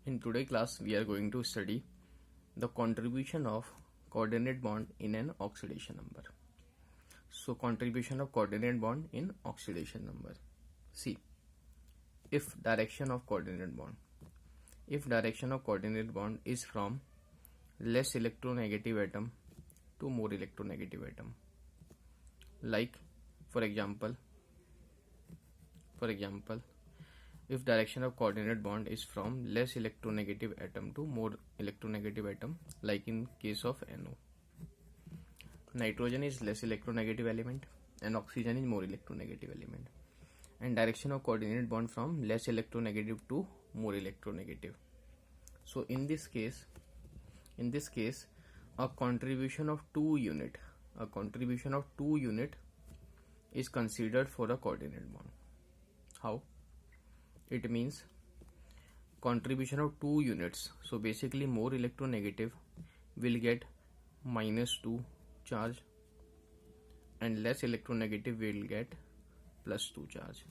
In today's class, we are going to study the contribution of coordinate bond in an oxidation number. So, contribution of coordinate bond in oxidation number. See, if direction of coordinate bond. If direction of coordinate bond is from less electronegative atom to more electronegative atom. Like, for example, if direction of coordinate bond is from less electronegative atom to more electronegative atom, like in case of NO. Nitrogen is less electronegative element and oxygen is more electronegative element. And direction of coordinate bond from less electronegative to more electronegative. So in this case, a contribution of 2 unit is considered for a coordinate bond. How? It means contribution of 2 units. So basically more electronegative will get -2 charge and less electronegative will get +2 charge.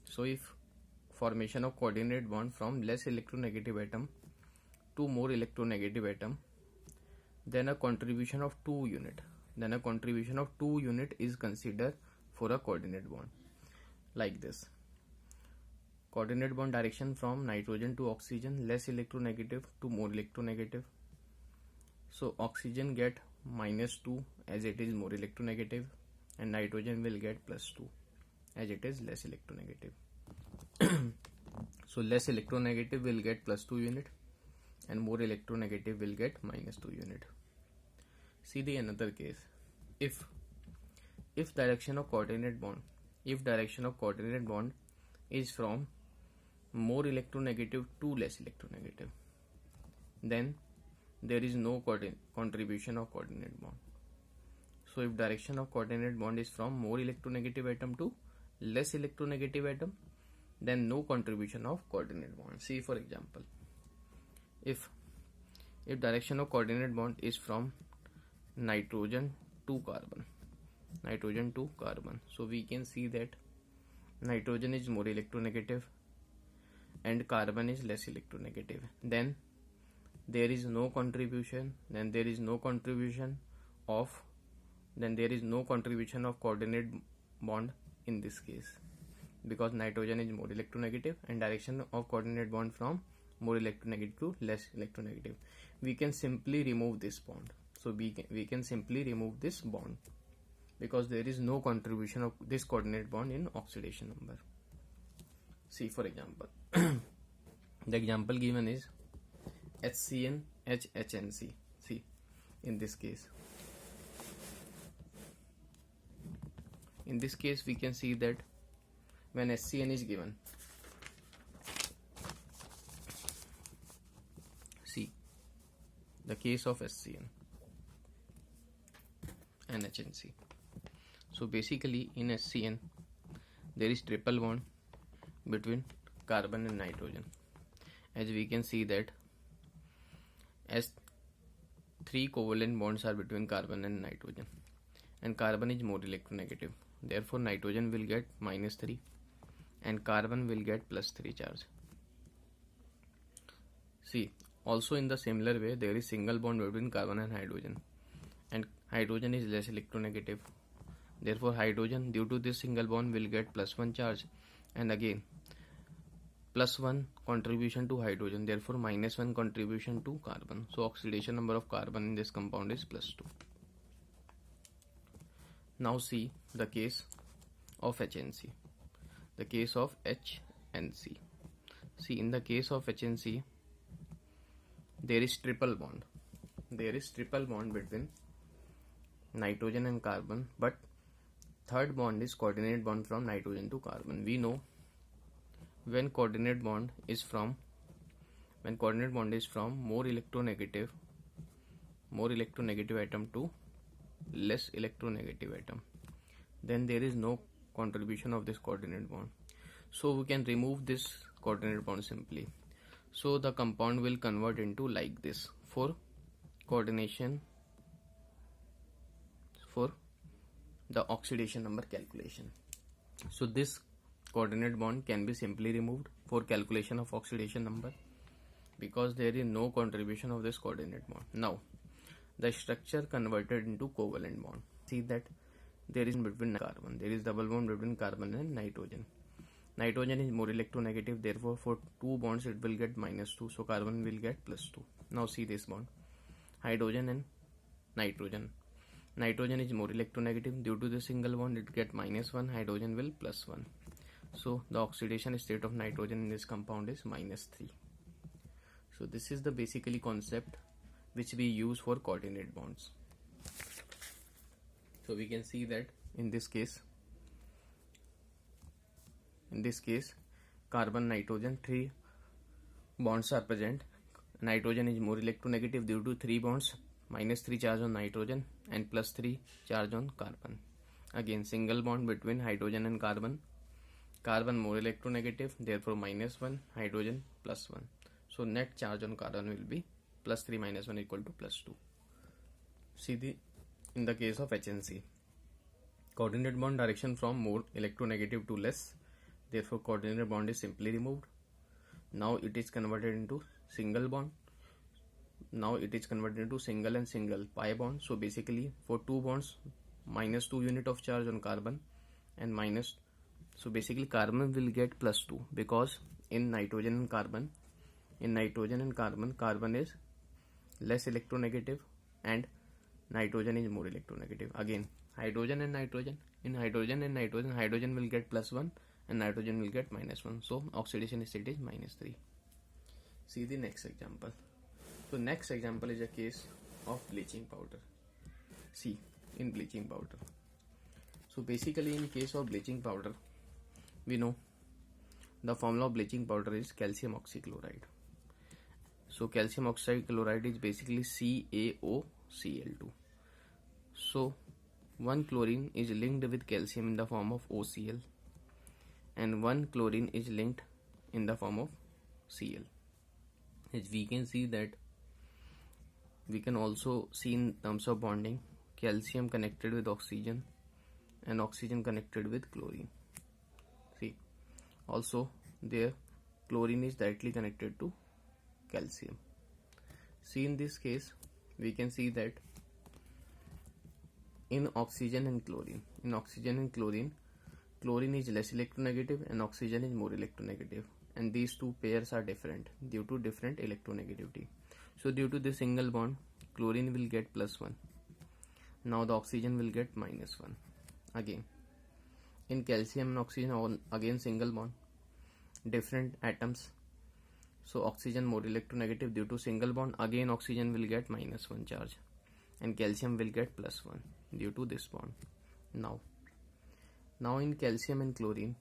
So if formation of coordinate bond from less electronegative atom to more electronegative atom, then a contribution of 2 unit is considered for a coordinate bond. Like this. Coordinate bond direction from nitrogen to oxygen, less electronegative to more electronegative. So oxygen get -2 as it is more electronegative and nitrogen will get +2 as it is less electronegative. So less electronegative will get +2 unit and more electronegative will get -2 unit. See the another case. If direction of coordinate bond is from more electronegative to less electronegative, then there is no contribution of coordinate bond. So if direction of coordinate bond is from more electronegative atom to less electronegative atom, then no contribution of coordinate bond. See, for example, if direction of coordinate bond is from nitrogen to carbon, so we can see that nitrogen is more electronegative and carbon is less electronegative. Then there is no contribution of coordinate bond in this case, because nitrogen is more electronegative and direction of coordinate bond from more electronegative to less electronegative. We can simply remove this bond. So we can simply remove this bond because there is no contribution of this coordinate bond in oxidation number. See, for example, the example given is HCN HHNC. See, in this case we can see that when HCN is given, see the case of HCN and HNC. So basically in HCN there is triple bond between carbon and nitrogen, as we can see that as 3 covalent bonds are between carbon and nitrogen, and carbon is more electronegative. Therefore nitrogen will get -3 and carbon will get +3 charge. See, also in the similar way there is single bond between carbon and hydrogen is less electronegative. Therefore hydrogen, due to this single bond, will get +1 charge, and again +1 contribution to hydrogen, therefore -1 contribution to carbon. So oxidation number of carbon in this compound is +2. Now see the case of HNC. See, in the case of HNC there is triple bond between nitrogen and carbon, but third bond is coordinate bond from nitrogen to carbon. We know when coordinate bond is from more electronegative atom to less electronegative atom, then there is no contribution of this coordinate bond. So we can remove this coordinate bond simply. So the compound will convert into like this for coordination for the oxidation number calculation. So this coordinate bond can be simply removed for calculation of oxidation number because there is no contribution of this coordinate bond. Now, the structure converted into covalent bond. See that there is between carbon, there is double bond between carbon and nitrogen. Nitrogen is more electronegative, therefore for two bonds it will get -2, so carbon will get +2. Now see this bond, hydrogen and nitrogen. Nitrogen is more electronegative, due to the single bond it get -1, hydrogen will +1. So the oxidation state of nitrogen in this compound is -3. So this is the basically concept which we use for coordinate bonds. So we can see that in this case carbon nitrogen 3 bonds are present. Nitrogen is more electronegative due to 3 bonds, -3 charge on nitrogen and +3 charge on carbon. Again single bond between hydrogen and carbon more electronegative, therefore -1, hydrogen +1. So net charge on carbon will be +3 - 1 equal to +2. See in the case of HNC, coordinate bond direction from more electronegative to less, therefore coordinate bond is simply removed. Now it is converted into single bond. Now it is converted into single and single pi bond. So basically for two bonds, -2 unit of charge on carbon and so basically carbon will get +2 because in nitrogen and carbon, carbon is less electronegative and nitrogen is more electronegative. Again hydrogen and nitrogen, hydrogen will get +1 and nitrogen will get -1. So oxidation state is -3. See the next example. So next example is a case of bleaching powder. See in bleaching powder. So basically in case of bleaching powder, we know the formula of bleaching powder is calcium oxychloride. So calcium oxychloride is basically CaOCl2. So one chlorine is linked with calcium in the form of OCl and one chlorine is linked in the form of Cl. As we can see that we can also see in terms of bonding, calcium connected with oxygen and oxygen connected with chlorine. See also there chlorine is directly connected to calcium. See in this case we can see that in oxygen and chlorine, chlorine is less electronegative and oxygen is more electronegative, and these two pairs are different due to different electronegativity. So due to this single bond, chlorine will get +1. Now the oxygen will get -1. Again in calcium and oxygen, again single bond, different atoms. So oxygen more electronegative due to single bond, again oxygen will get -1 charge and calcium will get +1 due to this bond. Now in calcium and chlorine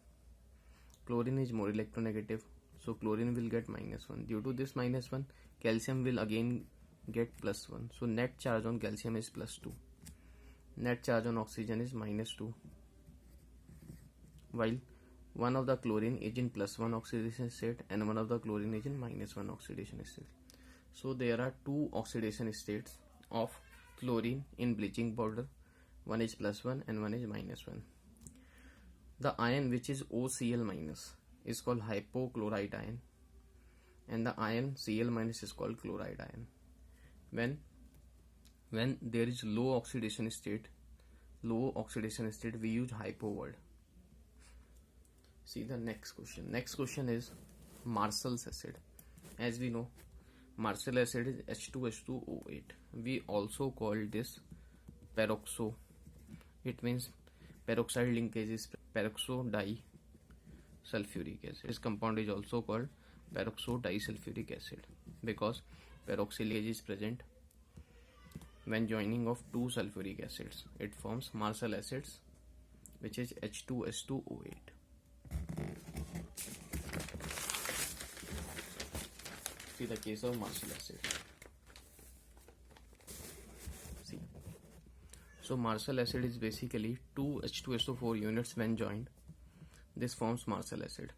is more electronegative, so chlorine will get -1. Due to this -1, calcium will again get +1. So net charge on calcium is +2. Net charge on oxygen is -2. While one of the chlorine is in +1 oxidation state and one of the chlorine is in -1 oxidation state. So there are two oxidation states of chlorine in bleaching powder. One is +1 and one is -1. The ion which is OCl- is called hypochlorite ion and the ion Cl- is called chloride ion. When there is low oxidation state, we use hypo word. See the next question. Next question is Marshall's acid. As we know, Marshall acid is H2H2O8. We also call this peroxo. It means peroxide linkage is peroxodisulfuric acid. This compound is also called peroxodisulfuric acid because peroxylase is present when joining of two sulfuric acids. It forms Marshall acids, which is H2H2O8. See the case of Marshall acid. See. So Marshall acid is basically two H2SO4 units when joined. This forms Marshall acid.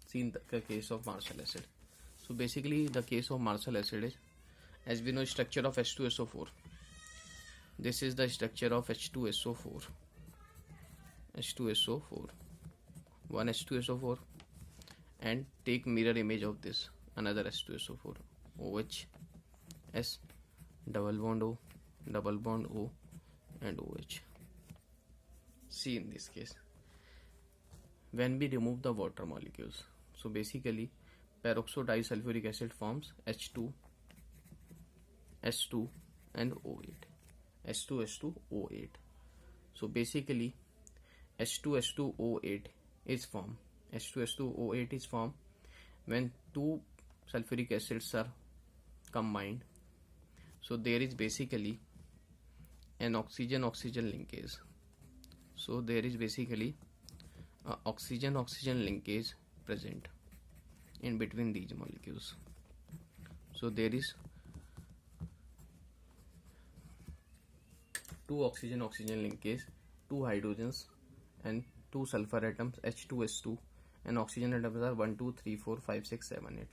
See in the case of Marshall acid. So basically the case of Marshall acid is, as we know, structure of H2SO4. This is the structure of H2SO4. one H2SO4 and take mirror image of this another H2SO4, OH, S, double bond O, double bond O, and OH. See, in this case, when we remove the water molecules, so basically peroxodisulfuric acid forms H2, S2 and O8, H2S2O8. So basically H2S2O8 is formed. H2S2O8 is formed when two sulfuric acids are combined. So there is basically an oxygen-oxygen linkage. So there is basically a oxygen-oxygen linkage present in between these molecules. So there is two oxygen-oxygen linkage, two hydrogens and two sulfur atoms H2S2, and oxygen atoms are 1, 2, 3, 4, 5, 6, 7, 8.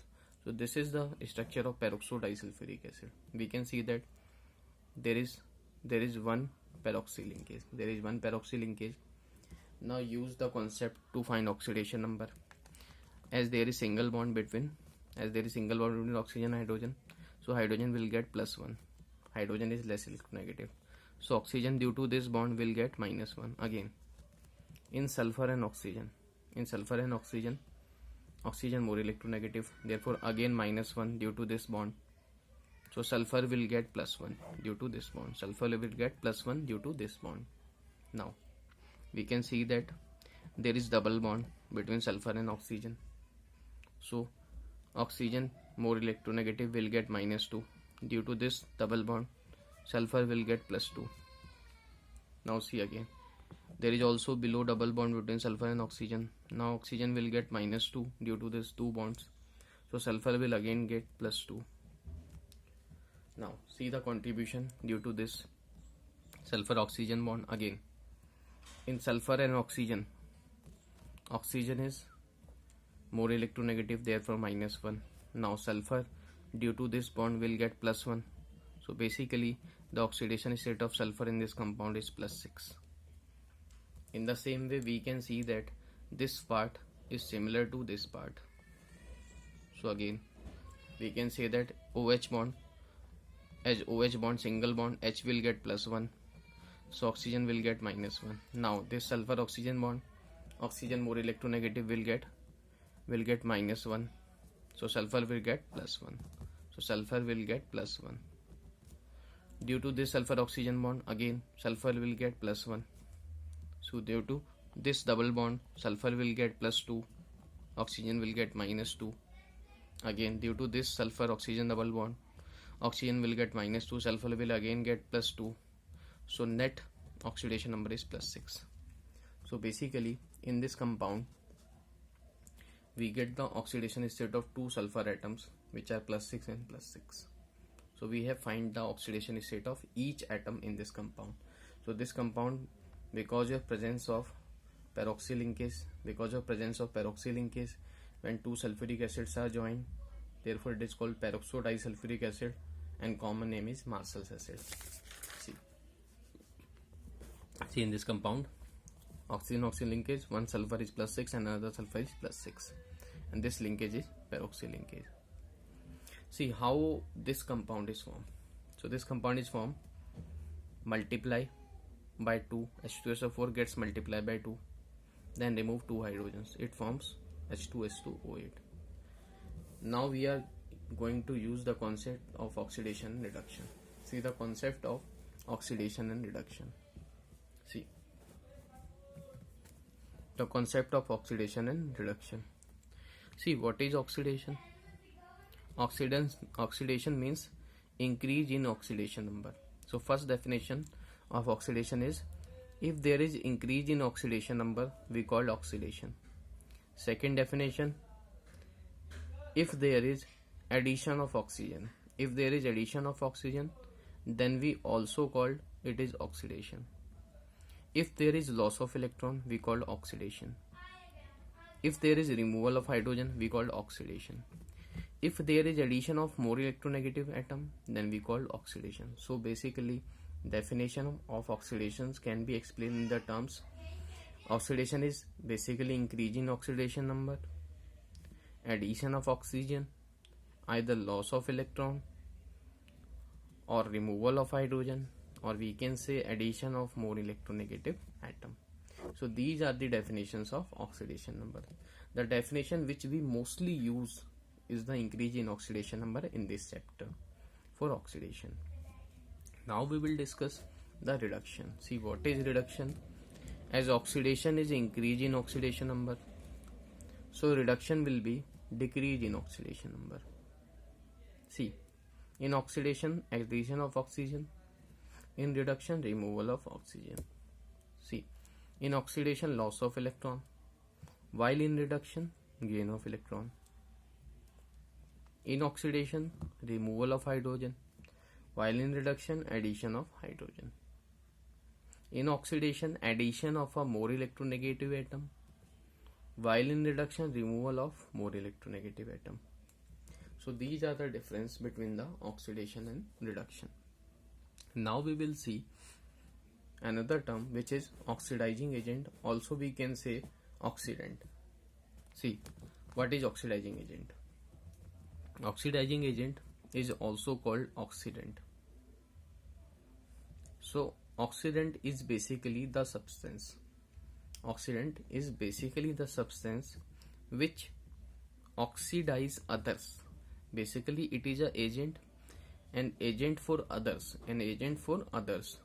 So this is the structure of peroxodisulfuric acid. We can see that there is one peroxy linkage. There is one peroxy linkage. Now use the concept to find oxidation number. As there is single bond between oxygen and hydrogen, so hydrogen will get +1. Hydrogen is less electronegative. So oxygen due to this bond will get -1 again. In sulfur and oxygen, oxygen more electronegative, therefore again -1 due to this bond. So sulfur will get +1 due to this bond. Sulfur will get +1 due to this bond. Now we can see that there is double bond between sulfur and oxygen. So oxygen more electronegative will get -2 due to this double bond. Sulfur will get +2. Now see again, there is also below double bond between sulfur and oxygen. Now oxygen will get -2 due to these two bonds. So sulfur will again get +2. Now see the contribution due to this sulfur oxygen bond again. In sulfur and oxygen, oxygen is more electronegative, therefore -1. Now sulfur due to this bond will get +1. So basically the oxidation state of sulfur in this compound is +6. In the same way, we can see that this part is similar to this part. So again we can say that OH bond, as OH bond single bond, H will get +1, so oxygen will get -1. Now this sulfur oxygen bond, oxygen more electronegative will get -1, so sulfur will get +1. So sulfur will get +1. Due to this sulfur oxygen bond, again sulfur will get +1. So due to this double bond, sulfur will get +2, oxygen will get -2. Again due to this sulfur oxygen double bond, oxygen will get -2, sulfur will again get +2. So net oxidation number is +6. So basically in this compound we get the oxidation state of two sulfur atoms which are +6 and +6. So we have find the oxidation state of each atom in this compound. So this compound, because of presence of peroxy linkage, when two sulfuric acids are joined, therefore it is called peroxodisulfuric acid, and common name is Marshall's acid. See in this compound, oxygen linkage, one sulfur is +6 and another sulfur is +6, and this linkage is peroxy linkage. See how this compound is formed. So this compound is formed, multiply by 2, H2SO4 gets multiplied by 2, then remove 2 hydrogens, it forms H2S2O8. Now we are going to use the concept of oxidation and reduction. See the concept of oxidation and reduction. See the concept of oxidation and reduction. See what is oxidation? Oxidation means increase in oxidation number. So first definition of oxidation is, if there is increase in oxidation number, we call oxidation. Second definition, if there is addition of oxygen. If there is addition of oxygen, then we also call it is oxidation. If there is loss of electron, we call oxidation. If there is removal of hydrogen, we call oxidation. If there is addition of more electronegative atom, then we call oxidation. So basically definition of oxidations can be explained in the terms Oxidation is basically increase in oxidation number, addition of oxygen, either loss of electron or removal of hydrogen, or we can say addition of more electronegative atom. So these are the definitions of oxidation number. The definition which we mostly use is the increase in oxidation number in this chapter for oxidation. Now we will discuss the reduction. See, what is reduction? As oxidation is increase in oxidation number, so reduction will be decrease in oxidation number. See, in oxidation, addition of oxygen. In reduction, removal of oxygen. See, in oxidation, loss of electron, while in reduction, gain of electron. In oxidation, removal of hydrogen, while in reduction, addition of hydrogen. In oxidation, addition of a more electronegative atom, while in reduction, removal of more electronegative atom. So these are the difference between the oxidation and reduction. Now we will see another term which is oxidizing agent. Also we can say oxidant. See, what is oxidizing agent? Oxidizing agent is also called oxidant. So oxidant is basically the substance. Oxidant is basically the substance which oxidize others. Basically it is a agent, an agent for others, an agent for others.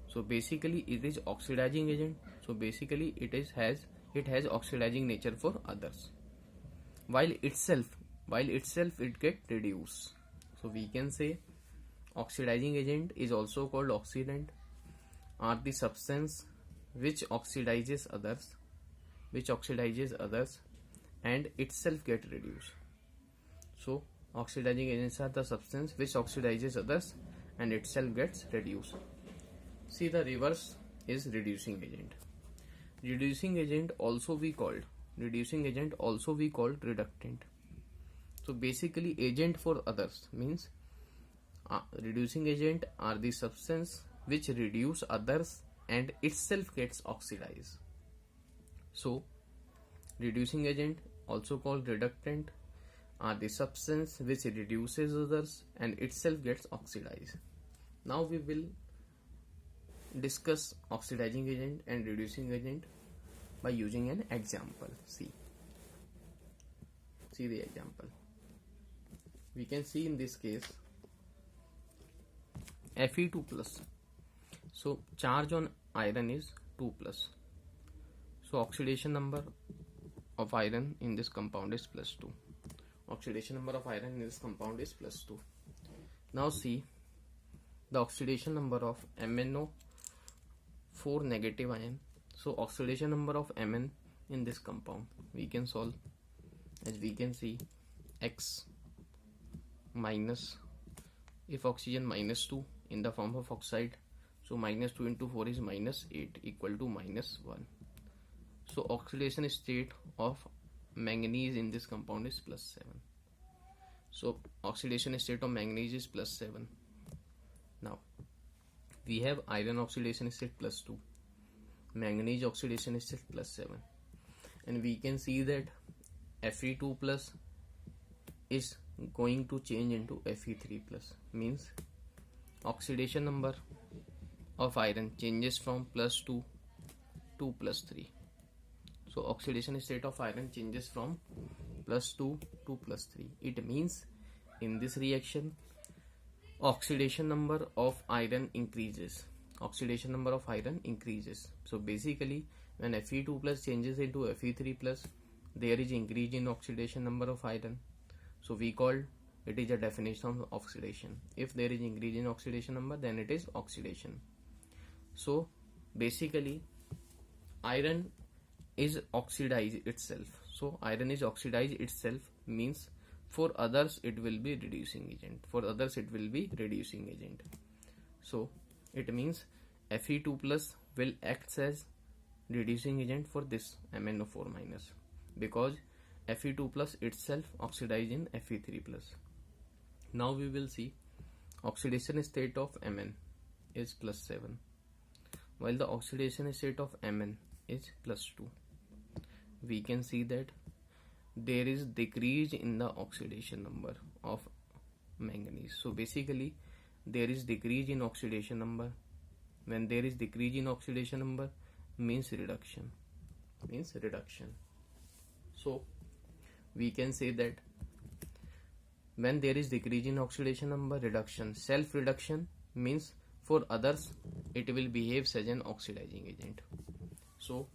So basically it is oxidizing agent. So basically it has oxidizing nature for others. While itself it get reduced. So we can say oxidizing agent is also called oxidant, are the substance which oxidizes others and itself get reduced. So oxidizing agents are the substance which oxidizes others and itself gets reduced. See, the reverse is reducing agent. Reducing agent also we called reductant. So basically agent for others means reducing agent are the substance which reduce others and itself gets oxidized. So reducing agent, also called reductant, are the substance which reduces others and itself gets oxidized. Now we will discuss oxidizing agent and reducing agent by using an example. See the example. We can see in this case Fe2 plus. So charge on iron is 2 plus. So oxidation number of iron in this compound is plus 2. Oxidation number of iron in this compound is plus 2. Now see the oxidation number of MnO4 negative ion. So oxidation number of Mn in this compound we can solve, as we can see X minus, if oxygen minus 2 in the form of oxide, so minus 2 into 4 is minus 8 equal to minus 1. So oxidation state of manganese in this compound is plus 7. So oxidation state of manganese is plus 7. Now we have iron oxidation state plus 2, manganese oxidation state plus 7, and we can see that Fe2 plus is going to change into Fe3 plus, means oxidation number of iron changes from plus 2 to plus 3. So oxidation state of iron changes from plus 2 to plus 3. It means in this reaction oxidation number of iron increases. So basically when Fe2 plus changes into Fe3 plus, there is increase in oxidation number of iron. So we call it is a definition of oxidation. If there is increase in oxidation number, then it is oxidation. So basically iron is oxidized itself. So iron is oxidized itself means for others it will be reducing agent. So it means Fe2 plus will act as reducing agent for this MnO4 minus, because Fe2 plus itself oxidized in Fe3 plus. Now we will see oxidation state of Mn is plus 7, while the oxidation state of Mn is plus 2. We can see that there is decrease in the oxidation number of manganese. So basically there is decrease in oxidation number. When there is decrease in oxidation number, means reduction. So we can say that when there is decrease in oxidation number, reduction, self reduction means for others it will behave as an oxidizing agent. So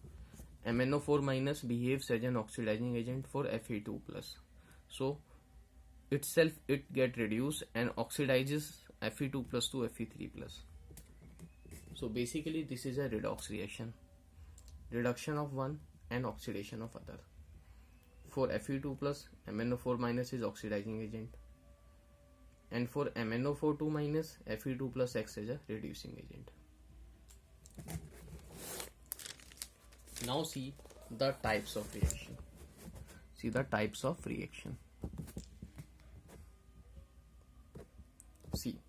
MnO4 minus behaves as an oxidizing agent for Fe2 plus. So itself it get reduced and oxidizes Fe2 plus to Fe3 plus. So basically this is a redox reaction. Reduction of one and oxidation of other. For Fe2 plus, MnO4 minus is oxidizing agent. And for MnO4 minus, Fe2 plus acts as a reducing agent. Now see the types of reaction. See the types of reaction. See,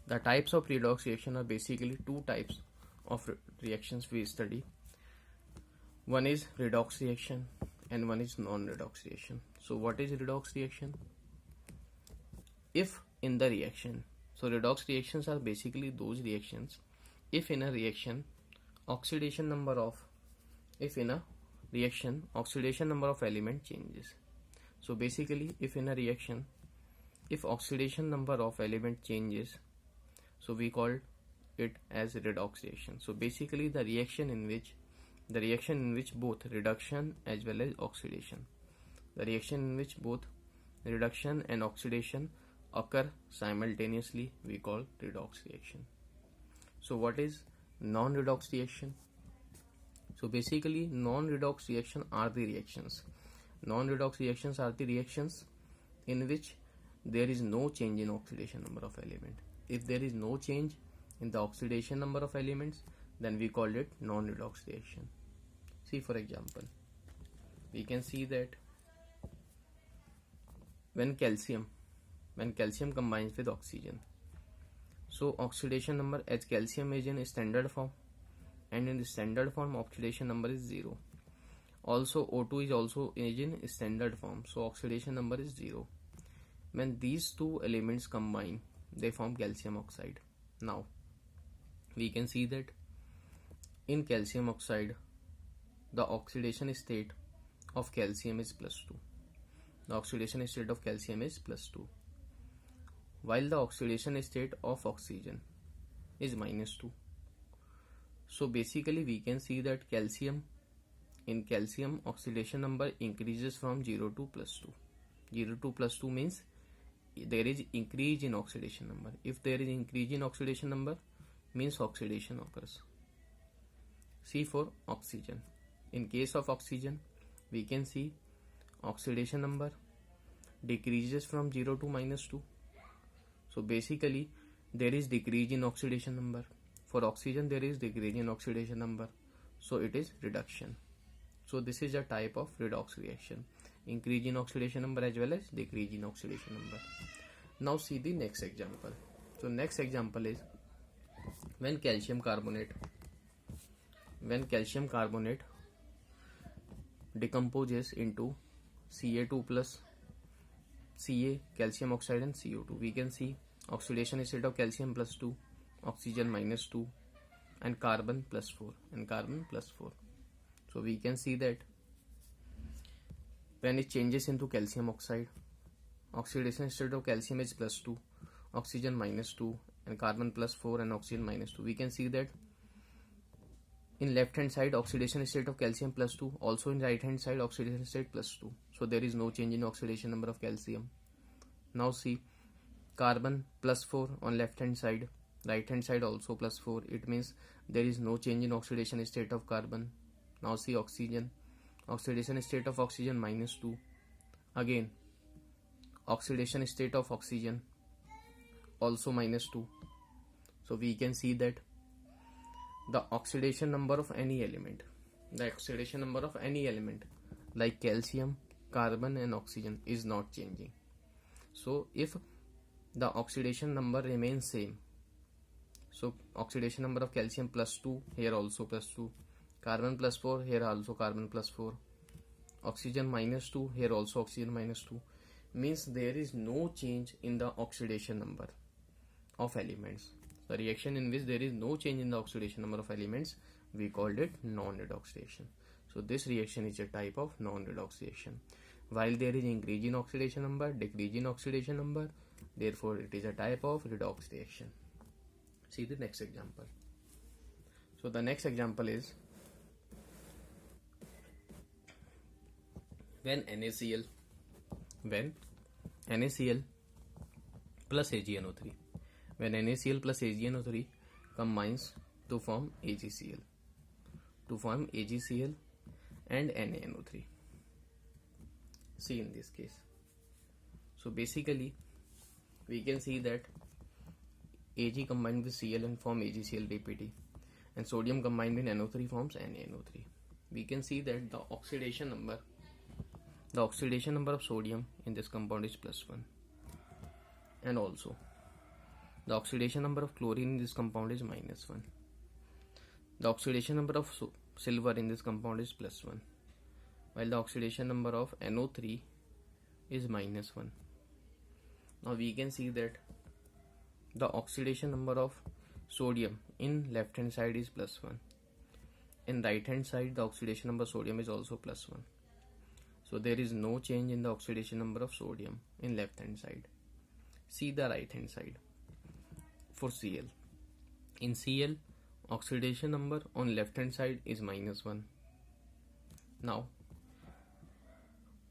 the types of redox reaction are basically two types of reactions we study. One is redox reaction and one is non-redox reaction. So what is redox reaction? If in the reaction, so redox reactions are basically those reactions if in a reaction oxidation number of element changes. So basically if in a reaction if oxidation number of element changes, so we call it as redox reaction. So basically the reaction in which both reduction as well as oxidation, the reaction in which both reduction and oxidation occur simultaneously, we call redox reaction. So what is non-redox reaction? So basically non-redox reaction are the reactions. Non-redox reactions are the reactions in which there is no change in oxidation number of element. If there is no change in the oxidation number of elements, then we call it non-redox reaction. See, for example, we can see that when calcium combines with oxygen, so oxidation number, as calcium is in standard form, and in the standard form oxidation number is 0. Also O2 is also in standard form, so oxidation number is 0. When these two elements combine, they form calcium oxide. Now we can see that in calcium oxide the oxidation state of calcium is +2. The oxidation state of calcium is +2, while the oxidation state of oxygen is -2. So basically we can see that in calcium oxidation number increases from 0 to +2. 0 to +2 means there is increase in oxidation number. If there is increase in oxidation number, means oxidation occurs. See, for oxygen, in case of oxygen we can see oxidation number decreases from 0 to -2. So basically there is decrease in oxidation number. For oxygen there is decrease in oxidation number, so it is reduction. So this is a type of redox reaction, increase in oxidation number as well as decrease in oxidation number. Now see the next example. So next example is when calcium carbonate decomposes into Ca2 plus Ca, calcium oxide, and CO2. We can see oxidation state of calcium +2, oxygen -2, and carbon +4. So we can see that when it changes into calcium oxide, oxidation state of calcium is +2, oxygen -2, and carbon +4 and oxygen -2. We can see that in left hand side oxidation state of calcium +2, also in right hand side oxidation state +2. So there is no change in oxidation number of calcium. Now see carbon +4 on left hand side, right hand side also +4. It means there is no change in oxidation state of carbon. Now see oxygen, oxidation state of oxygen -2. Again oxidation state of oxygen also -2. So we can see that the oxidation number of any element like calcium, carbon, and oxygen is not changing. So if the oxidation number remains same, so oxidation number of calcium +2, here also +2, Carbon plus 4, here also carbon plus 4. Oxygen minus 2, here also oxygen minus 2. Means there is no change in the oxidation number of elements. The reaction in which there is no change in the oxidation number of elements, we called it non-redox reaction. So this reaction is a type of non-redox reaction. While there is increase in oxidation number, decrease in oxidation number, therefore it is a type of redox reaction. See the next example. So the next example is when NaCl plus AgNO3, when NaCl plus AgNO3 combines to form AgCl, and NaNO3. See in this case. So basically we can see that Ag combined with Cl and form AgCl DPT, and sodium combined with NO3 forms NaNO3. We can see that the oxidation number of sodium in this compound is +1, and also the oxidation number of chlorine in this compound is -1. The oxidation number of silver in this compound is +1, while the oxidation number of NO3 is -1. Now we can see that the oxidation number of sodium in left hand side is +1. In right hand side, the oxidation number of sodium is also +1. So there is no change in the oxidation number of sodium in left hand side. See the right hand side for Cl. In Cl, oxidation number on left hand side is -1. Now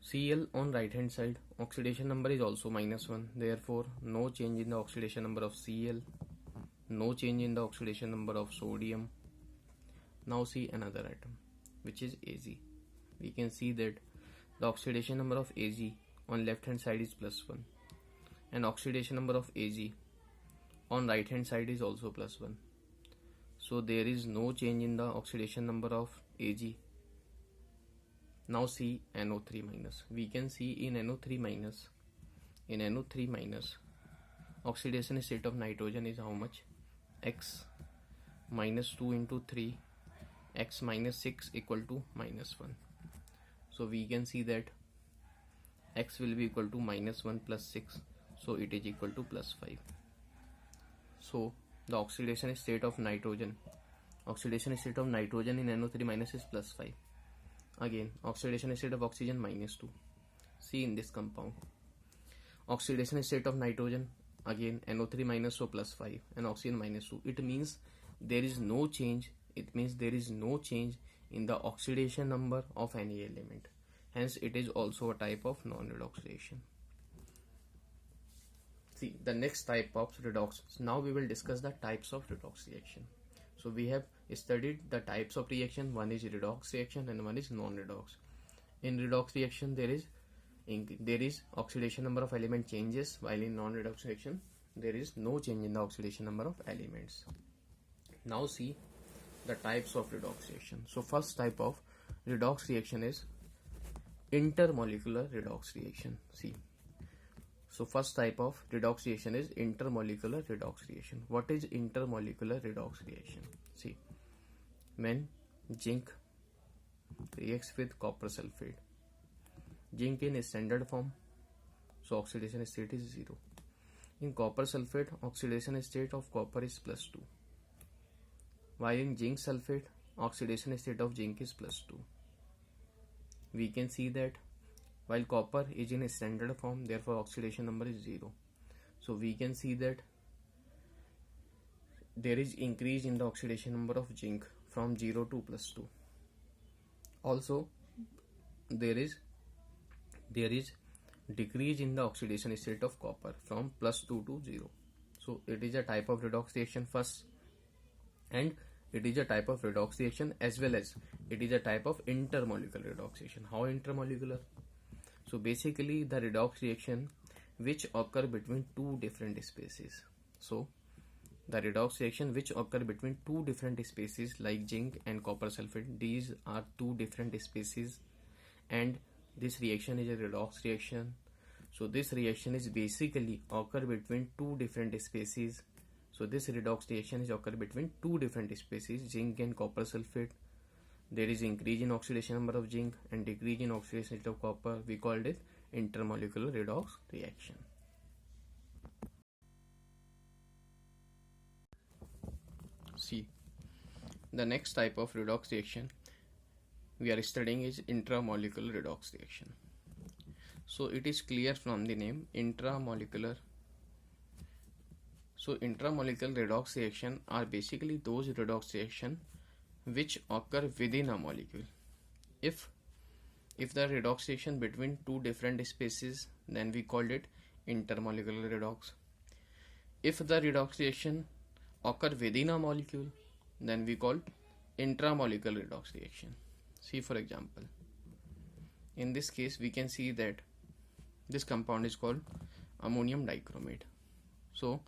Cl on right hand side, oxidation number is also -1. Therefore no change in the oxidation number of Cl, no change in the oxidation number of sodium. Now see another atom, which is Ag. We can see that the oxidation number of Ag on left hand side is +1, and oxidation number of Ag on right hand side is also +1. So there is no change in the oxidation number of Ag. Now see NO3 minus. We can see in NO3 minus, oxidation state of nitrogen is how much? X minus 2 into 3, x minus 6 equal to -1. So we can see that x will be equal to -1 plus 6, so it is equal to +5. So the oxidation state of nitrogen in NO3 minus is +5. Again, oxidation state of oxygen -2. See in this compound, oxidation state of nitrogen, again NO3 minus, so +5, and oxygen -2. It means there is no change. It means there is no change in the oxidation number of any element. Hence it is also a type of non-redox reaction. See the next type of redox. Now we will discuss the types of redox reaction. So we have studied the types of reaction. One is redox reaction and one is non-redox. In redox reaction there is oxidation number of element changes, while in non-redox reaction there is no change in the oxidation number of elements. Now see the types of redox reaction. So first type of redox reaction is intermolecular redox reaction. See, so first type of redox reaction is intermolecular redox reaction. What is intermolecular redox reaction? See, when zinc reacts with copper sulfate, zinc in standard form, so oxidation state is 0. In copper sulfate, oxidation state of copper is +2, while in zinc sulfate, oxidation state of zinc is +2. We can see that while copper is in a standard form, therefore oxidation number is 0. So we can see that there is increase in the oxidation number of zinc from 0 to +2. Also there is decrease in the oxidation state of copper from +2 to 0. So it is a type of redox reaction first, and it is a type of redox reaction as well as it is a type of intermolecular redox reaction. How intermolecular? So basically the redox reaction which occur between two different species. So the redox reaction which occur between two different species like zinc and copper sulfate, these are two different species, and this reaction is a redox reaction. So this reaction is basically occur between two different species. So this redox reaction is occur between two different species, zinc and copper sulfate. there is increase in oxidation number of zinc and decrease in oxidation state of copper. We called it intermolecular redox reaction. See, the next type of redox reaction we are studying is intramolecular redox reaction. So it is clear from the name intramolecular. So intramolecular redox reaction are basically those redox reaction which occur within a molecule. If the redox reaction between two different species, then we called it intermolecular redox. If the redox reaction occur within a molecule, then we call intramolecular redox reaction. See, for example, in this case we can see that this compound is called ammonium dichromate. So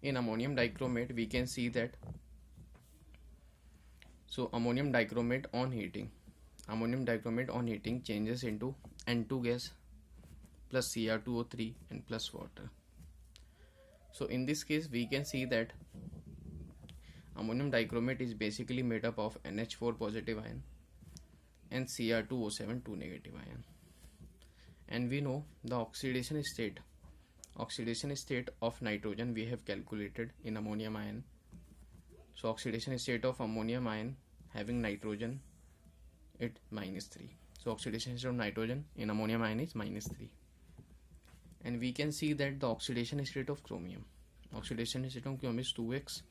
in ammonium dichromate we can see that ammonium dichromate on heating changes into N2 gas plus Cr2O3 and plus water. So in this case we can see that ammonium dichromate is basically made up of NH4 positive ion and Cr2O7 2 negative ion. And we know the oxidation state of nitrogen we have calculated in ammonium ion. So oxidation state of ammonium ion having nitrogen, it -3. So oxidation state of nitrogen in ammonium ion is -3. And we can see that the oxidation state of chromium is 2x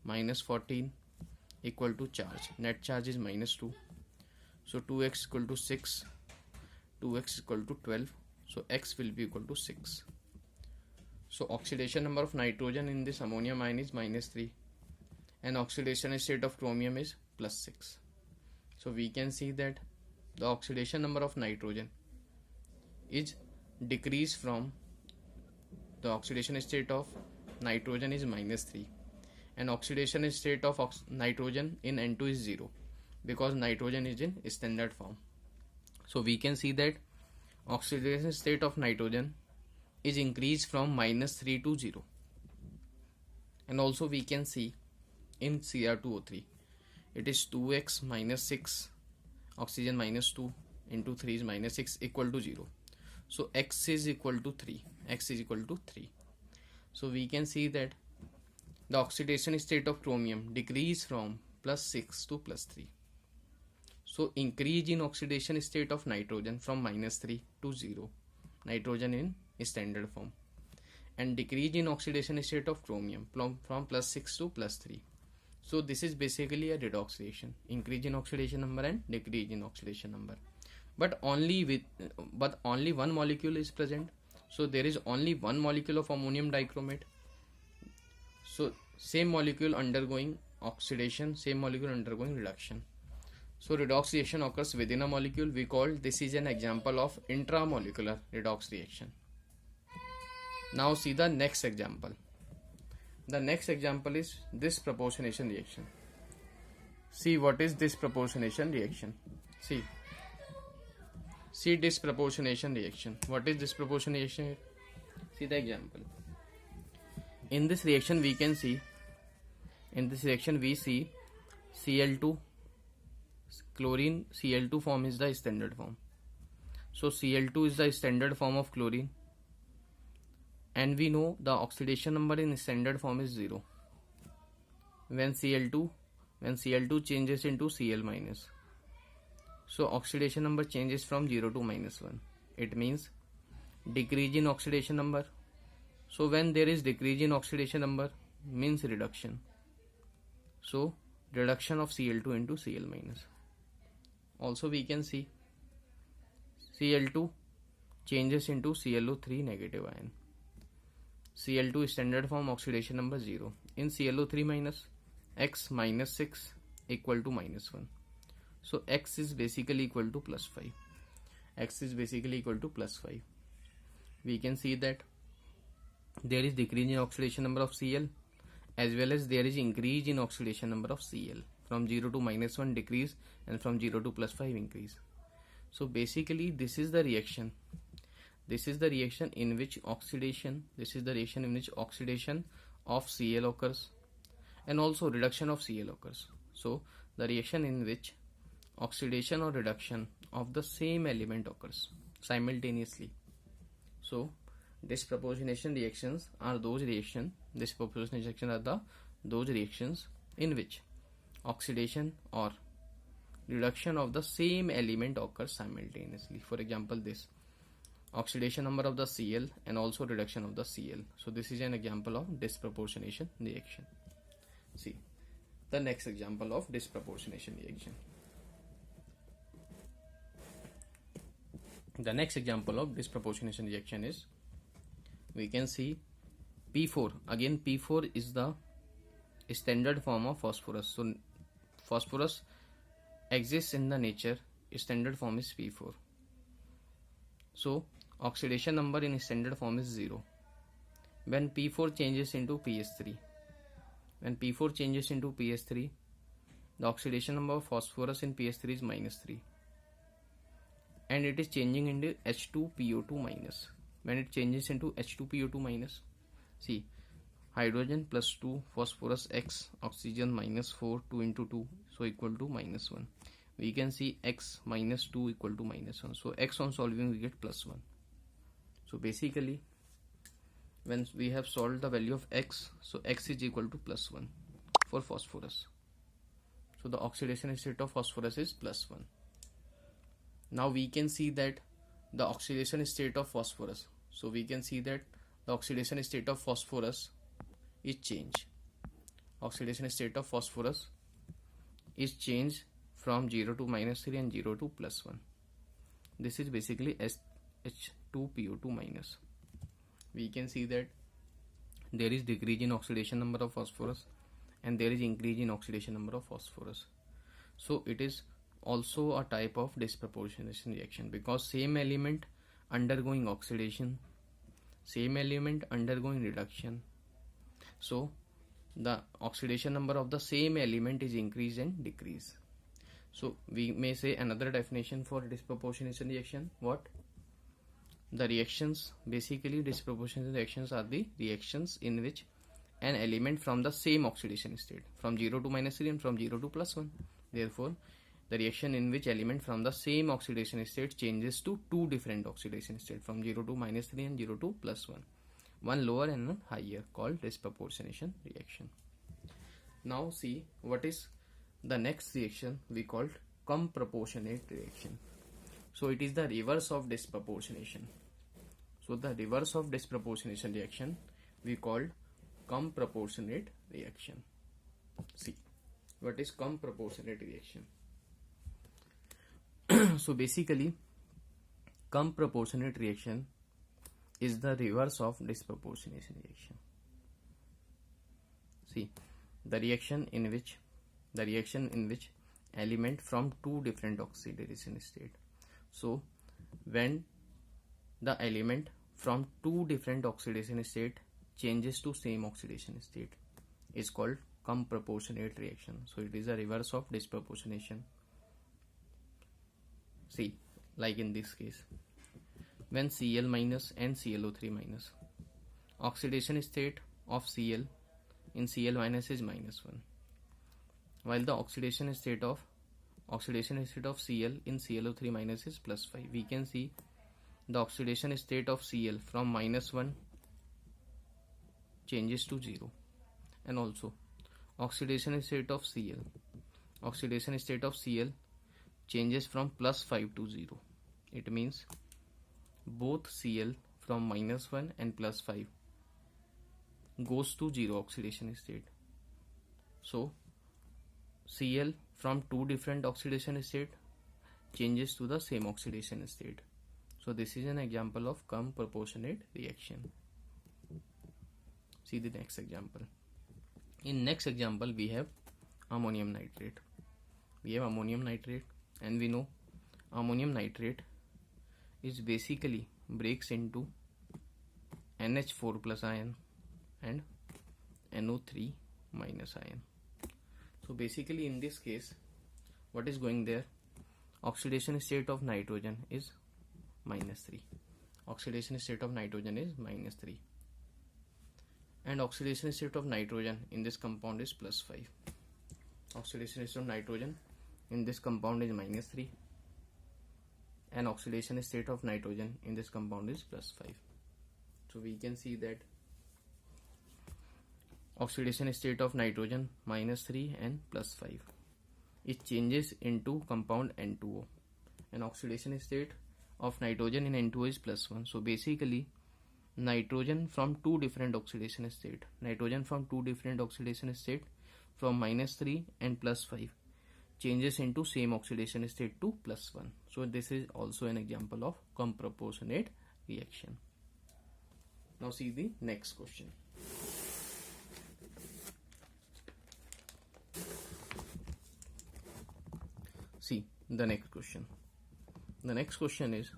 minus 14 equal to charge. Net charge is -2. So 2x equal to 6, 2x equal to 12. So x will be equal to 6. So oxidation number of nitrogen in this ammonium ion is -3 and oxidation state of chromium is +6. So we can see that the oxidation number of nitrogen is decreased from the oxidation state of nitrogen is -3 and oxidation state of nitrogen in N2 is 0 because nitrogen is in standard form. So we can see that oxidation state of nitrogen is increased from -3 to 0. And also we can see in Cr2O3 it is 2x minus 6 oxygen -2 into 3 is -6 equal to 0. So x is equal to 3. So we can see that the oxidation state of chromium decrease from +6 to +3. So increase in oxidation state of nitrogen from -3 to 0, nitrogen in standard form, and decrease in oxidation state of chromium from +6 to +3. So this is basically a redox reaction, increase in oxidation number and decrease in oxidation number, but only one molecule is present. So there is only one molecule of ammonium dichromate. So same molecule undergoing oxidation, same molecule undergoing reduction. So redox reaction occurs within a molecule. We call this is an example of intramolecular redox reaction. Now see the next example. The next example is disproportionation reaction. See what is disproportionation reaction. See disproportionation reaction. What is disproportionation? See the example. In this reaction we see Cl2 chlorine. Cl2 form is the standard form. So Cl2 is the standard form of chlorine, and we know the oxidation number in standard form is 0 when Cl2 changes into Cl minus. So oxidation number changes from 0 to -1. It means decrease in oxidation number. So when there is decrease in oxidation number means reduction. So reduction of Cl2 into Cl minus. Also we can see Cl2 changes into ClO3 negative ion. Cl2 standard form, oxidation number 0. In ClO3 minus, x -6 equal to -1. So x is basically equal to +5. X is basically equal to +5. We can see that there is decrease in oxidation number of Cl as well as there is increase in oxidation number of Cl. From 0 to -1 decrease and from 0 to +5 increase. So basically this is the reaction. This is the reaction in which oxidation of Cl occurs and also reduction of Cl occurs. So the reaction in which oxidation or reduction of the same element occurs simultaneously. So disproportionation reactions are those reactions in which oxidation or reduction of the same element occurs simultaneously. For example, this oxidation number of the Cl and also reduction of the Cl. So this is an example of disproportionation reaction. See the next example of disproportionation reaction. The next example of disproportionation reaction is, we can see P4. Again, P4 is the standard form of phosphorus. So phosphorus exists in the nature, standard form is P4. So oxidation number in standard form is 0. When P4 changes into PS3, the oxidation number of phosphorus in PS3 is -3, and it is changing into H2PO2 minus. When it changes into H2PO2 minus, see, hydrogen plus 2, phosphorus X, oxygen -4, 2 into 2, so equal to -1. We can see X minus 2 equal to -1. So X on solving we get +1. So basically, when we have solved the value of X, so X is equal to +1 for phosphorus. So the oxidation state of phosphorus is +1. Now we can see that the oxidation state of phosphorus. So we can see that the oxidation state of phosphorus is changed. Oxidation state of phosphorus is changed from 0 to -3 and 0 to +1. This is basically H2PO2 minus. We can see that there is decrease in oxidation number of phosphorus and there is increase in oxidation number of phosphorus. So it is also a type of disproportionation reaction, because same element undergoing oxidation, same element undergoing reduction, so the oxidation number of the same element is increase and decrease. So we may say another definition for disproportionation reaction. What? The reactions, basically disproportionation reactions are the reactions in which an element from the same oxidation state, from 0 to -3 and from 0 to +1. Therefore, the reaction in which element from the same oxidation state changes to two different oxidation states, from 0 to -3 and 0 to +1. One lower and one higher, called disproportionation reaction. Now see what is the next reaction we called comproportionate reaction. So it is the reverse of disproportionation. So the reverse of disproportionation reaction we called comproportionate reaction. See what is comproportionate reaction. So basically, comproportionate reaction is the reverse of disproportionation reaction. See, the reaction in which element from two different oxidation state. So when the element from two different oxidation state changes to same oxidation state is called comproportionate reaction. So it is a reverse of disproportionation. See, like in this case, when Cl minus and ClO3 minus, oxidation state of Cl in Cl minus is -1, while the oxidation state of Cl in ClO3 minus is +5. We can see the oxidation state of Cl from -1 changes to 0, and also oxidation state of Cl changes from +5 to 0. It means both Cl from -1 and +5 goes to 0 oxidation state. So Cl from two different oxidation state changes to the same oxidation state. So this is an example of comproportionate reaction. See the next example. In next example we have ammonium nitrate. And we know ammonium nitrate is basically breaks into NH4 plus ion and NO3 minus ion. So basically in this case, what is going there? Oxidation state of nitrogen is -3. Oxidation state of nitrogen is -3. And oxidation state of nitrogen in this compound is +5. Oxidation state of nitrogen in this compound is -3 and oxidation state of nitrogen in this compound is +5. So we can see that oxidation state of nitrogen -3 and +5. It changes into compound N2O, and oxidation state of nitrogen in N2O is +1. So basically nitrogen from two different oxidation state from -3 and +5 changes into same oxidation state to +1. So this is also an example of comproportionate reaction. Now see the next question. See the next question. The next question is,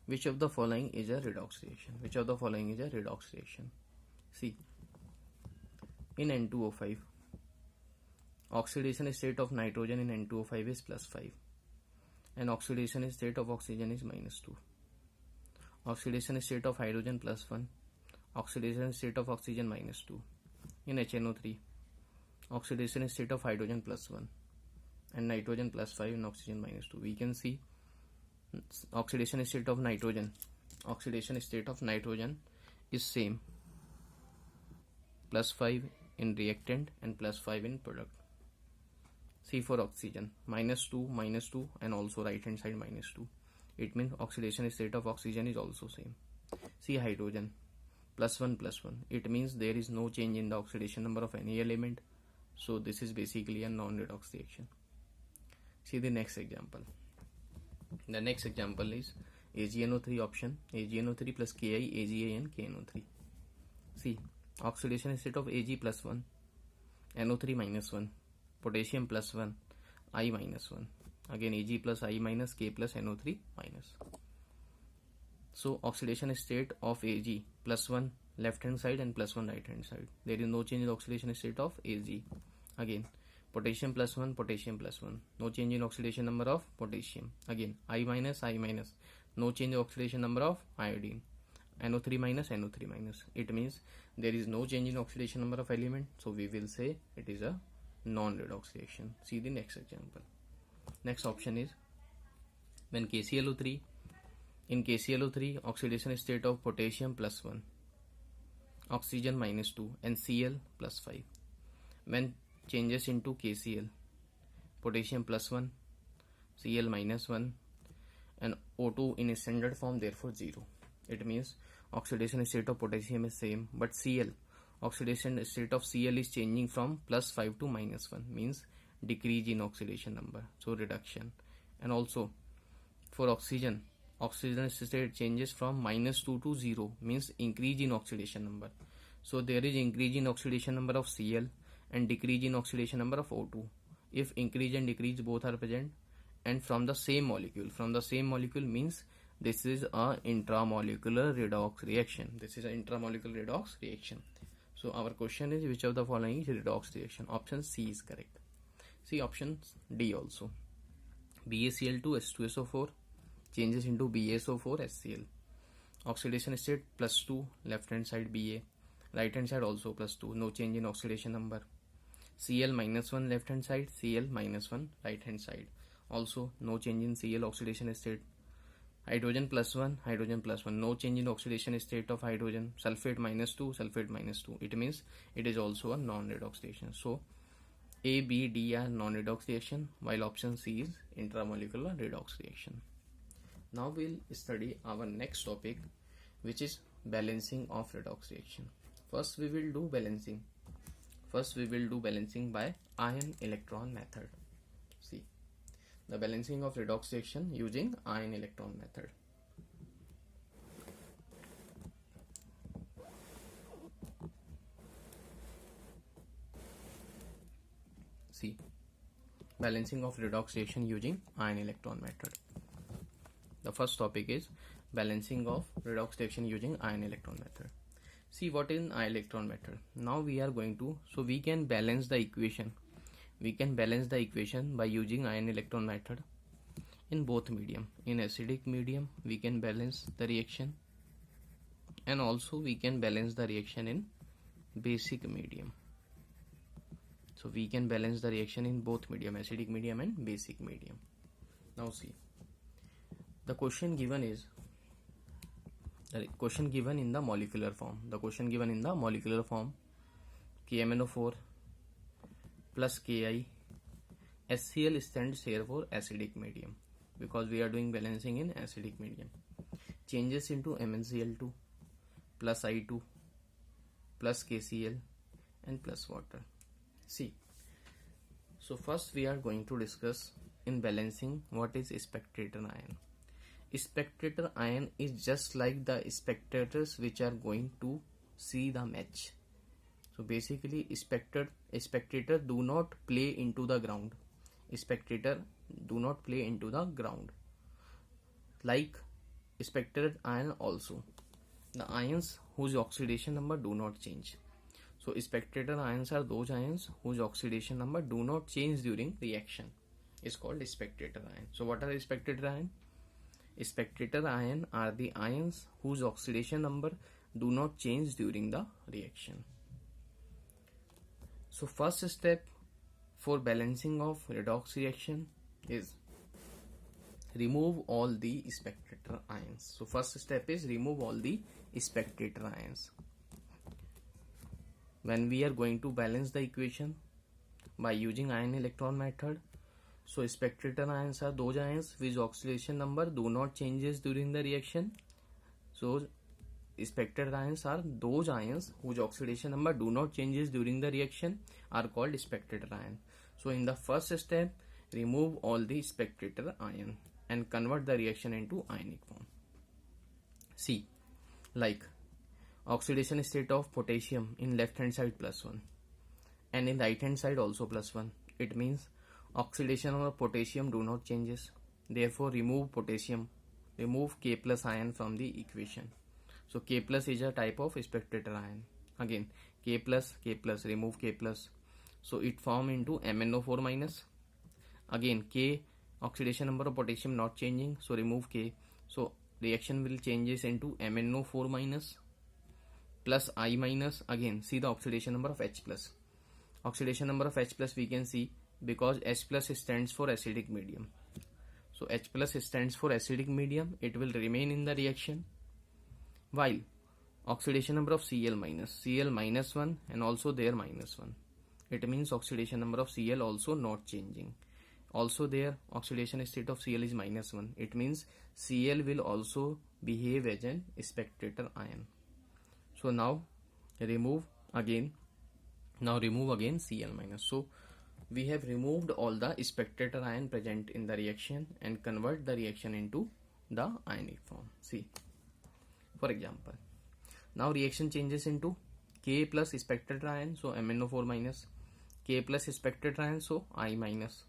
which of the following is a redox reaction? See, in N2O5, oxidation state of nitrogen in N2O5 is +5 and oxidation state of oxygen is -2. Oxidation state of hydrogen +1, oxidation state of oxygen -2. In HNO3, oxidation state of hydrogen +1 and nitrogen +5 and oxygen -2. We can see oxidation state of nitrogen is same, +5 in reactant and +5 in product. See, for oxygen -2 and also right hand side -2. It means oxidation state of oxygen is also same. See, hydrogen +1. It means there is no change in the oxidation number of any element. So this is basically a non-redox reaction. See the next example. The next example is AgNO3 option. AgNO3 plus Ki, AgAN, KNO3. See, oxidation state of Ag +1, NO3 -1, potassium +1, I -1. Again Ag plus I minus, K plus NO3 minus. So oxidation state of Ag +1 left hand side and +1 right hand side. There is no change in the oxidation state of Ag. Again potassium +1, no change in oxidation number of potassium. Again I minus, no change in oxidation number of iodine. NO3 minus. It means there is no change in oxidation number of element. So we will say it is a non-redox reaction. See the next example. Next option is when KClO3. In KClO3, oxidation state of potassium +1, oxygen -2 and Cl +5. When changes into KCl, potassium +1, Cl -1 and O2 in standard form, therefore 0. It means oxidation state of potassium is same, but oxidation state of Cl is changing from +5 to -1, means decrease in oxidation number, so reduction. And also for oxygen state changes from -2 to 0, means increase in oxidation number. So there is increase in oxidation number of Cl and decrease in oxidation number of O2. If increase and decrease both are present and from the same molecule, means this is a intramolecular redox reaction. So our question is, which of the following is redox reaction? Option C is correct. See option D also. BaCl2 H2SO4 changes into BaSO4 HCl. Oxidation state +2, left hand side Ba, right hand side also +2, no change in oxidation number. Cl -1 left hand side, Cl -1 right hand side, also no change in Cl oxidation state. Hydrogen +1, no change in oxidation state of hydrogen. Sulfate -2, it means it is also a non-redox reaction. So A, B, D are non-redox reaction, while option C is intramolecular redox reaction. Now we'll study our next topic, which is balancing of redox reaction. First we will do balancing by ion electron method. See, the balancing of redox reaction using ion electron method. See, balancing of redox reaction using ion electron method. The first topic is balancing of redox reaction using ion electron method. See what is ion electron method. Now we are going to, so we can balance the equation. By using ion electron method in both medium. In acidic medium we can balance the reaction, and also we can balance the reaction in basic medium. So we can balance the reaction in both medium, acidic medium and basic medium. Now see, the question given is the question given in the molecular form. The question given in the molecular form, KMnO4 plus Ki. HCl stands here for acidic medium because we are doing balancing in acidic medium. Changes into MnCl2 plus I2 plus KCl and plus water. See, so first we are going to discuss in balancing what is spectator ion. Spectator ion is just like the spectators which are going to see the match. So basically spectator do not play into the ground. Spectator do not play into the ground. Like spectator ion also, the ions whose oxidation number do not change. So spectator ions are those ions whose oxidation number do not change during reaction. It's called spectator ion. So what are spectator ion? Spectator ion are the ions whose oxidation number do not change during the reaction. So first step for balancing of redox reaction is remove all the spectator ions. So first step is remove all the spectator ions. When we are going to balance the equation by using ion electron method, so spectator ions are those ions which oxidation number do not changes during the reaction. So spectator ions are those ions whose oxidation number do not changes during the reaction are called spectator ion. So in the first step, remove all the spectator ion and convert the reaction into ionic form. See, like oxidation state of potassium in left hand side +1 and in right hand side also +1. It means oxidation of potassium do not changes. Therefore remove potassium, remove K plus ion from the equation. So K plus is a type of spectator ion. Again K plus, remove K plus. So it form into MnO4 minus. Again K, oxidation number of potassium not changing, so remove K. So reaction will changes into MnO4 minus plus I minus. Again see the oxidation number of H plus. Oxidation number of H plus we can see because H plus stands for acidic medium. So H plus stands for acidic medium, it will remain in the reaction, while oxidation number of Cl minus 1 and also there -1. It means oxidation number of Cl also not changing. Also there oxidation state of Cl is -1. It means Cl will also behave as an spectator ion. So now remove again Cl minus. So we have removed all the spectator ion present in the reaction and convert the reaction into the ionic form. See, for example, now reaction changes into K plus spectator ion, so MnO4 minus, K plus spectator ion, so I minus,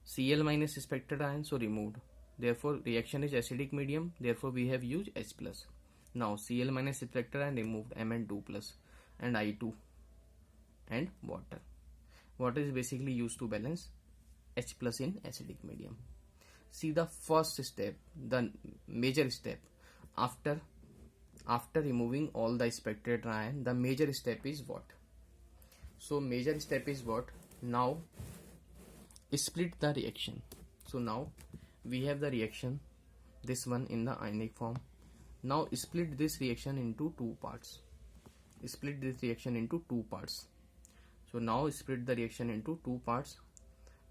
Cl minus spectator ion, so removed. Therefore reaction is acidic medium, therefore we have used H plus. Now Cl minus spectator ion removed, Mn2 plus and I2 and water. Water is basically used to balance H plus in acidic medium. See the first step, the major step after removing all the spectator ion, the major step is what? So major step is what? Now split the reaction. So now we have the reaction, this one in the ionic form. Now split this reaction into two parts. Split this reaction into two parts. So now split the reaction into two parts.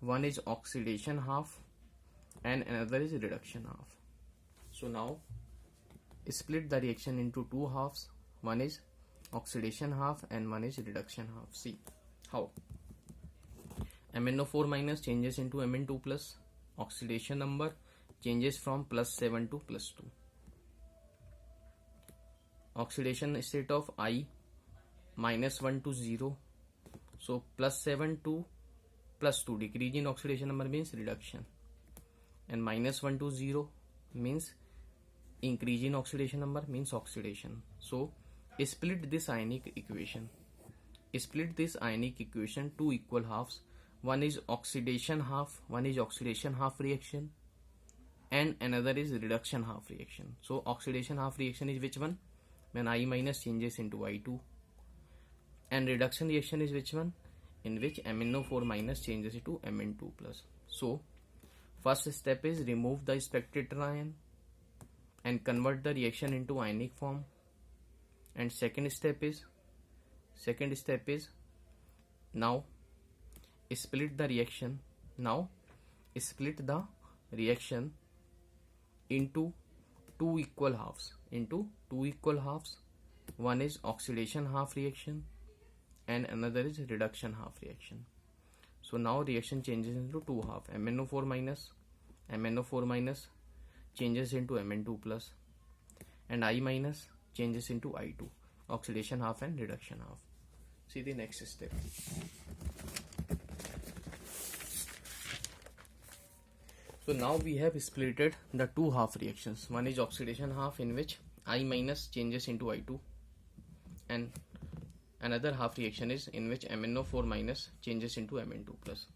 One is oxidation half and another is reduction half. So now split the reaction into two halves. One is oxidation half and one is reduction half. See how MnO4 minus changes into Mn2 plus. Oxidation number changes from +7 to +2. Oxidation state of I -1 to 0. So +7 to +2, decrease in oxidation number means reduction, and -1 to 0 means increase in oxidation number means oxidation. So split this ionic equation. Split this ionic equation two equal halves. One is oxidation half reaction and another is reduction half reaction. So oxidation half reaction is which one? When I minus changes into I2. And reduction reaction is which one? in which MnO4 minus changes into Mn2 plus. So first step is remove the spectator ion and convert the reaction into ionic form, and second step is now split the reaction into two equal halves. One is oxidation half reaction and another is reduction half reaction. So now reaction changes into two half. MnO4 minus changes into Mn2 plus, and I minus changes into I2. Oxidation half and reduction half. See the next step. So now we have splitted the two half reactions. One is oxidation half, in which I minus changes into I2, and another half reaction is in which MnO4 minus changes into Mn2 plus.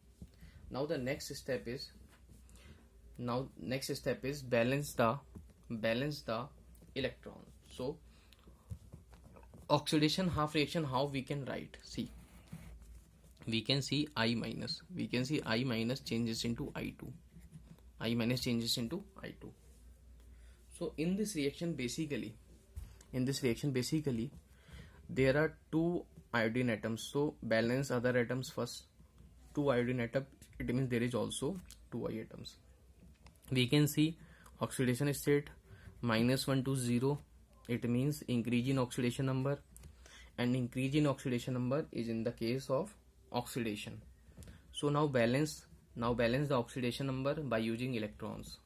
Now the next step is balance the electron. So oxidation half reaction, how we can write? See, we can see I minus changes into I2. So in this reaction basically there are two iodine atoms. So balance other atoms first. Two iodine atoms, it means there is also two I atoms. We can see oxidation state -1 to 0. It means increase in oxidation number, and increase in oxidation number is in the case of oxidation. So now balance the oxidation number by using electrons,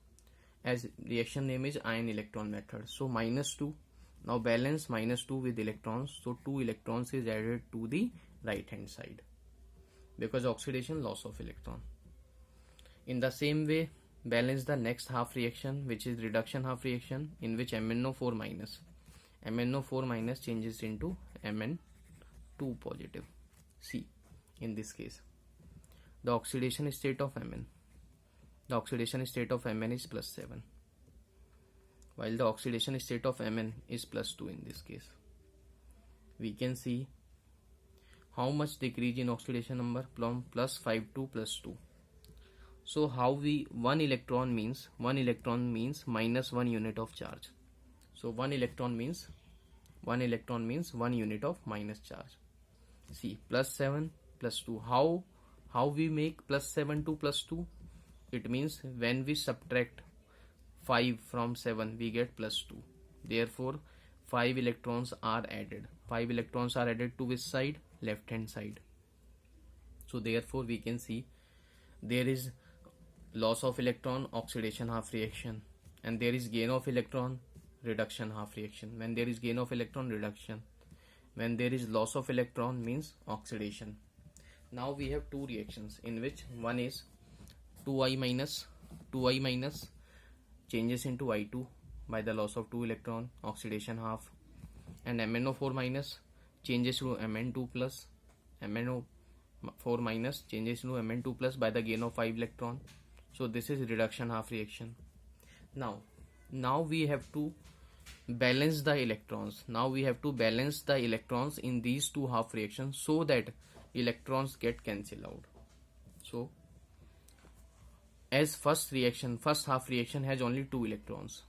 as reaction name is ion electron method. So -2. Now balance -2 with electrons. So 2 electrons is added to the right hand side because oxidation, loss of electron. In the same way, balance the next half reaction, which is reduction half reaction, in which MnO4 minus changes into Mn2 positive. See, in this case the oxidation state of Mn is +7, while the oxidation state of Mn is +2. In this case we can see how much decrease in oxidation number from +5 to +2. So how one electron means -1 unit of charge. So one electron means 1 unit of minus charge. See, +7 +2. How we make +7 to +2? It means when we subtract 5 from 7 we get +2. Therefore 5 electrons are added. 5 electrons are added to which side? Left hand side. So therefore we can see there is loss of electron, oxidation half reaction, and there is gain of electron, reduction half reaction. When there is gain of electron, reduction. When there is loss of electron, means oxidation. Now we have two reactions, in which one is 2I minus changes into I2 by the loss of 2 electron, oxidation half, and MnO4 minus changes to Mn2 plus, MnO4 minus changes to Mn2 plus by the gain of 5 electron. So this is reduction half reaction. Now we have to balance the electrons. In these two half reactions so that electrons get cancelled out. So as first half reaction has only 2 electrons.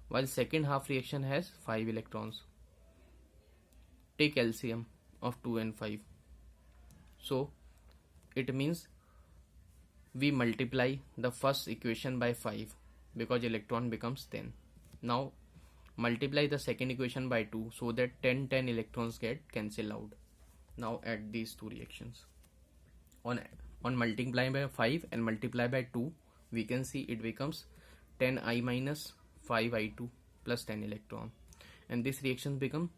While second half reaction has 5 electrons. Take LCM of 2 and 5. So it means we multiply the first equation by 5 because electron becomes 10. Now multiply the second equation by 2 so that 10 electrons get cancelled out. Now add these two reactions. On multiply by 5 and multiply by 2, we can see it becomes 10I minus 5I2 plus 10 electron, and this reaction become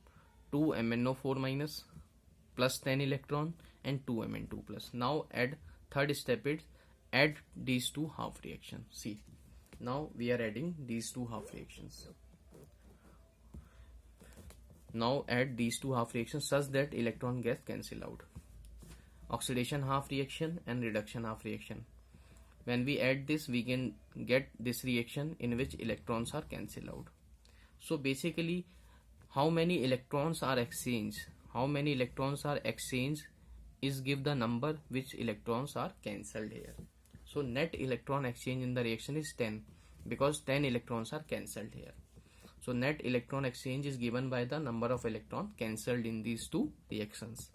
2 MnO4 minus plus 10 electron and 2 Mn2 plus. Now third step is add these two half reactions. See, now we are adding these two half reactions. Now add these two half reactions such that electron gets cancelled out. Oxidation half reaction and reduction half reaction. When we add this, we can get this reaction in which electrons are cancelled out. So basically, how many electrons are exchanged how many electrons are exchanged is give the number which electrons are cancelled here. So net electron exchange in the reaction is 10 because 10 electrons are cancelled here. So net electron exchange is given by the number of electron cancelled in these two reactions.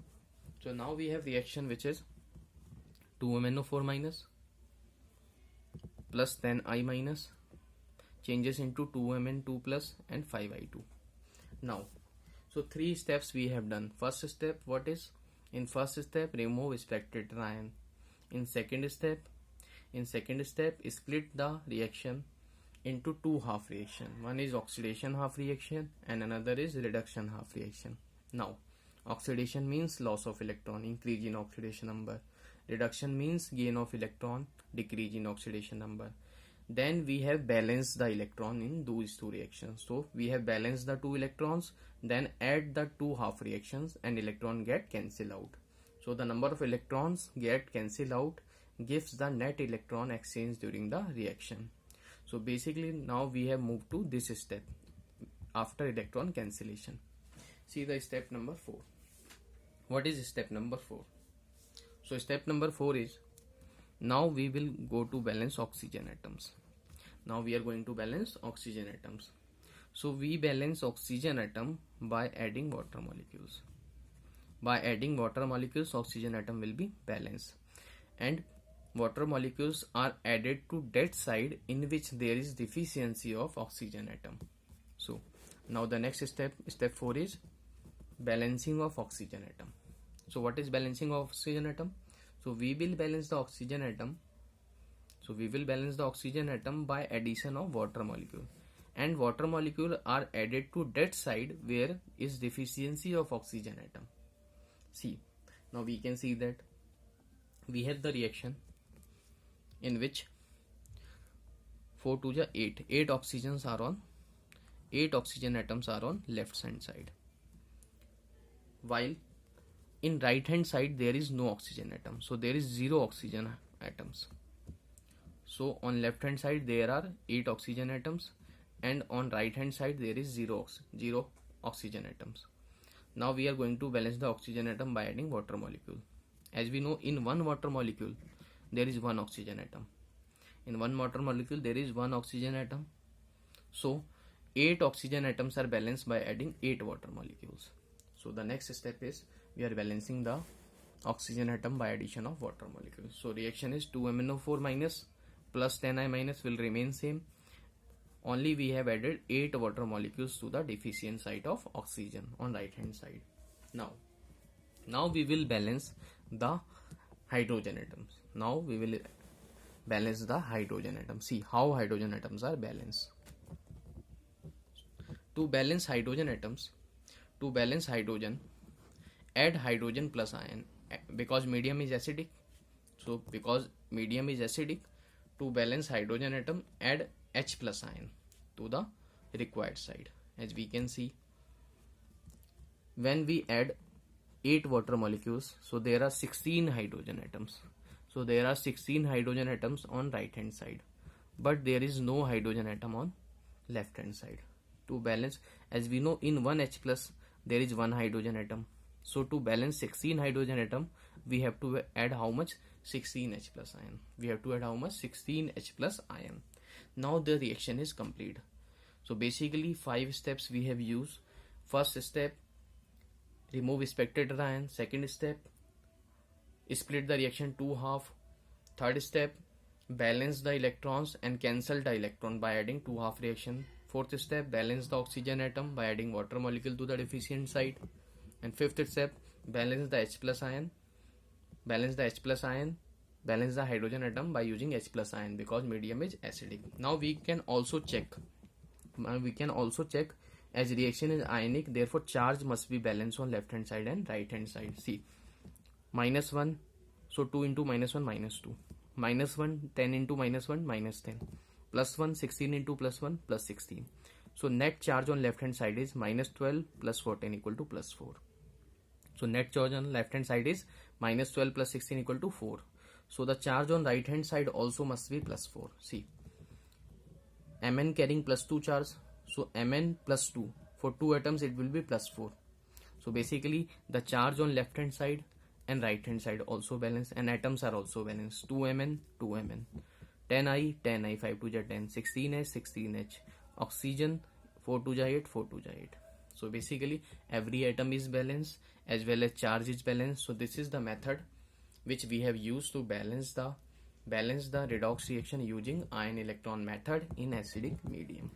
So now we have reaction which is 2MnO4 minus plus 10I minus changes into 2Mn2 plus and 5I2. Now, so three steps we have done. First step, what is? In first step, remove spectator ion. In second step, split the reaction into two half reaction. One is oxidation half reaction and another is reduction half reaction. Now, oxidation means loss of electron, increase in oxidation number. Reduction means gain of electron, decrease in oxidation number. Then we have balanced the electron in those two reactions. So we have balanced the two electrons, then add the two half reactions and electron get cancelled out. So the number of electrons get cancelled out gives the net electron exchange during the reaction. So basically now we have moved to this step after electron cancellation. See the step number 4. What is step number 4? So step number 4 is, now we will go to balance oxygen atoms. Now we are going to balance oxygen atoms. So we balance oxygen atom by adding water molecules. By adding water molecules, oxygen atom will be balanced. And water molecules are added to that side in which there is deficiency of oxygen atom. So now the next step, step 4 is balancing of oxygen atom. So what is balancing of oxygen atom? So we will balance the oxygen atom. So we will balance the oxygen atom by addition of water molecule. And water molecule are added to that side where is deficiency of oxygen atom. See, now we can see that we have the reaction in which 4 to the 8. 8 oxygens are on, 8 oxygen atoms are on left hand side. While in right hand side there is no oxygen atom. So there is 0 oxygen atoms. So on left hand side there are 8 oxygen atoms and on right hand side there is 0 oxygen atoms. Now we are going to balance the oxygen atom by adding water molecule. As we know, in one water molecule there is one oxygen atom. In one water molecule there is one oxygen atom. So 8 oxygen atoms are balanced by adding 8 water molecules. So the next step is we are balancing the oxygen atom by addition of water molecules. So reaction is 2MnO4 minus plus 10I minus will remain same. Only we have added 8 water molecules to the deficient side of oxygen on right hand side. Now we will balance the hydrogen atoms. Now we will balance the hydrogen atoms. See how hydrogen atoms are balanced. To balance hydrogen atoms, add hydrogen plus ion because medium is acidic. So because medium is acidic, to balance hydrogen atom, add H plus ion to the required side. As we can see, when we add 8 water molecules, so there are 16 hydrogen atoms. So there are 16 hydrogen atoms on right hand side, but there is no hydrogen atom on left hand side. To balance, as we know, in one H plus there is one hydrogen atom. So to balance 16 hydrogen atom, we have to add how much? 16 H plus ion. We have to add how much? 16 H plus ion. Now the reaction is complete. So basically 5 steps we have used. First step, remove spectator ion. Second step, split the reaction to half. Third step, balance the electrons and cancel the electron by adding 2 half reaction. Fourth step, balance the oxygen atom by adding water molecule to the deficient side. And fifth step, balance the H plus ion. Balance the hydrogen atom by using H plus ion because medium is acidic. Now we can also check. As reaction is ionic, therefore charge must be balanced on left hand side and right hand side. See, -1, so 2 into -1 -2. -1, 10 into -1 -10. +1, 16 into +1 +16. So net charge on left hand side is -12 plus 14 equal to +4. So net charge on left hand side is -12 plus 16 equal to 4. So the charge on right hand side also must be +4. See, Mn carrying +2 charge. So Mn +2. For 2 atoms it will be +4. So basically the charge on left hand side and right hand side also balanced, and atoms are also balanced. 2Mn 2Mn, 10I 10I, 5 2 ja 10, 16H 16H, oxygen 4 2 ja 8, 4 2 ja 8. So basically every atom is balanced as well as charge is balanced. So this is the method which we have used to balance the redox reaction using ion electron method in acidic medium.